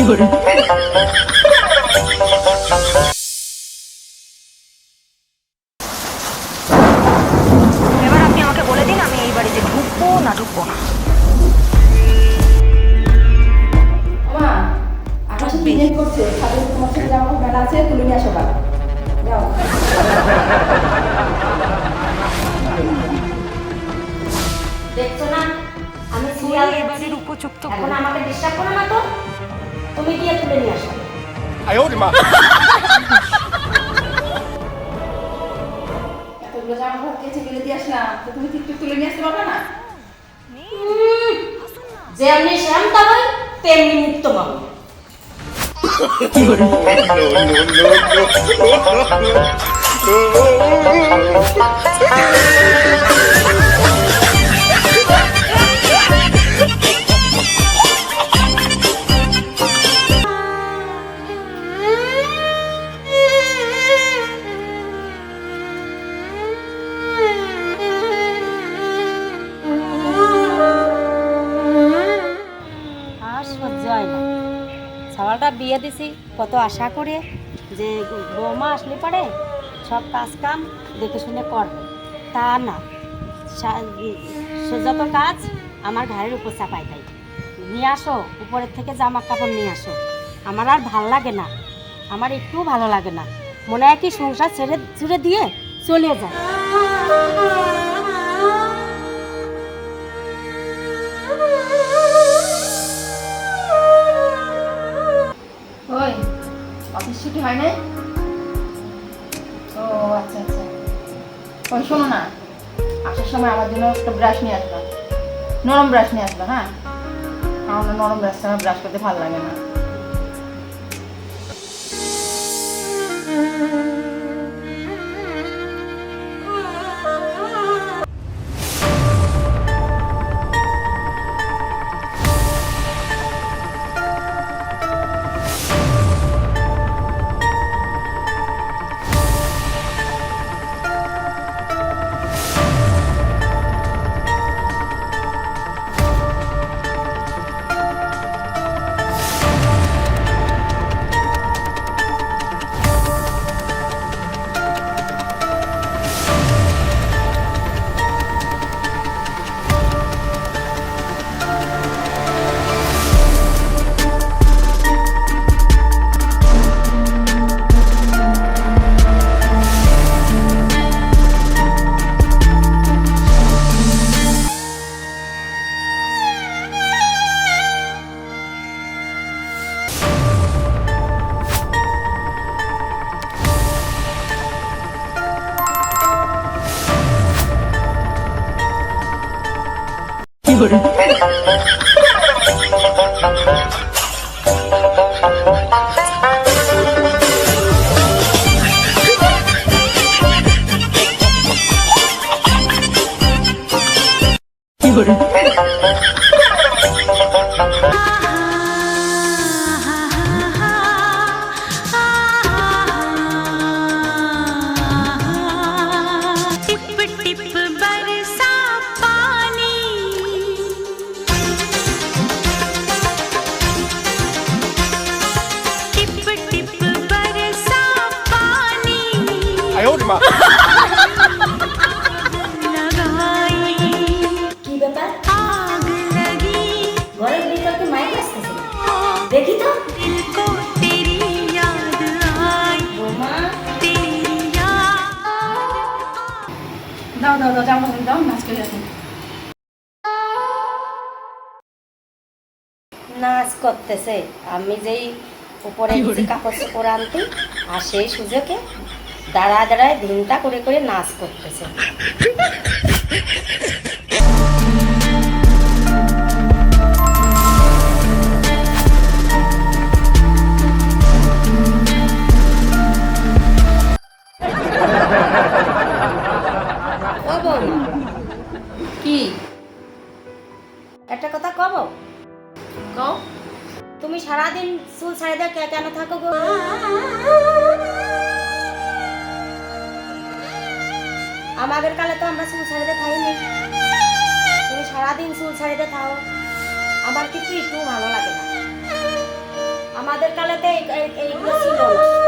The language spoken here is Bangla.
এবার আপনি আমাকে বলে দিন আমি এই বাড়িতে ঢুকবো না ঢুকবো না। দেখছো না আমি সিরিয়াল এই বাড়ির উপযুক্ত এখন আমাকে ডিস্টার্ব করো না তো, তুমি গিয়ে তুলে নিয়ে আসো। এতগুলো জামা কাপড় কেচে গেলে দিয়ে আসলাম, তো তুমি ঠিক তুলে নিয়ে আসতে পারবে না? যেমনি শ্যাম তাবাই তেমনি মুক্ত মামু। আর সহ্য হয় না, সকালটা বিয়ে দিছি কত আশা করে যে বৌমা আসলে পারে সব কাজ কাম দেখে শুনে করবে, তা না, যত কাজ আমার ঘরের উপর চাপাই দেয়। নিয়ে আসো উপরের থেকে জামা কাপড় নিয়ে আসো, আমার আর ভাল লাগে না, আমার একটু ভালো লাগে না, মনে হয় কি সংসার ছেড়ে ছুড়ে দিয়ে চলে যায়। ওই অফিস ছুটি হয় নাই? ও আচ্ছা আচ্ছা। ওই শোনো না, আসার সময় আমার জন্য একটা ব্রাশ নিয়ে আসবা, নরম ব্রাশ নিয়ে আসবা। হ্যাঁ, আমার না নরম ব্রাশটা আমার ব্রাশ করতে ভালো লাগে না। কি ব্যাপার? ঘরের ভিতর কি মাইক আসতেছে? দেখি তো। বৌমা, দাও দাও দাও, জামা কাপড় দাও, নাচ করে আসুন। নাচ করতেছে, আমি যেই উপরে গেছি কাপড় চোপড় আনতে, আর সেই সুযোগে দাঁড়ায় দাঁড়ায় দিনটা করে করে নাচ করতেছে। ও বৌমা, কি একটা কথা কব? কও। তুমি সারাদিন চুল ছাড়ে দিয়ে কেন থাকো গো? আমাদের কালে তো আমরা চুল ছাড়িতে থাইনি, তুমি সারাদিন চুল ছাড়িতে থাও, আমার কিন্তু একটু ভালো লাগে না। আমার আমাদের কালেতে এইগুলো ছিল না।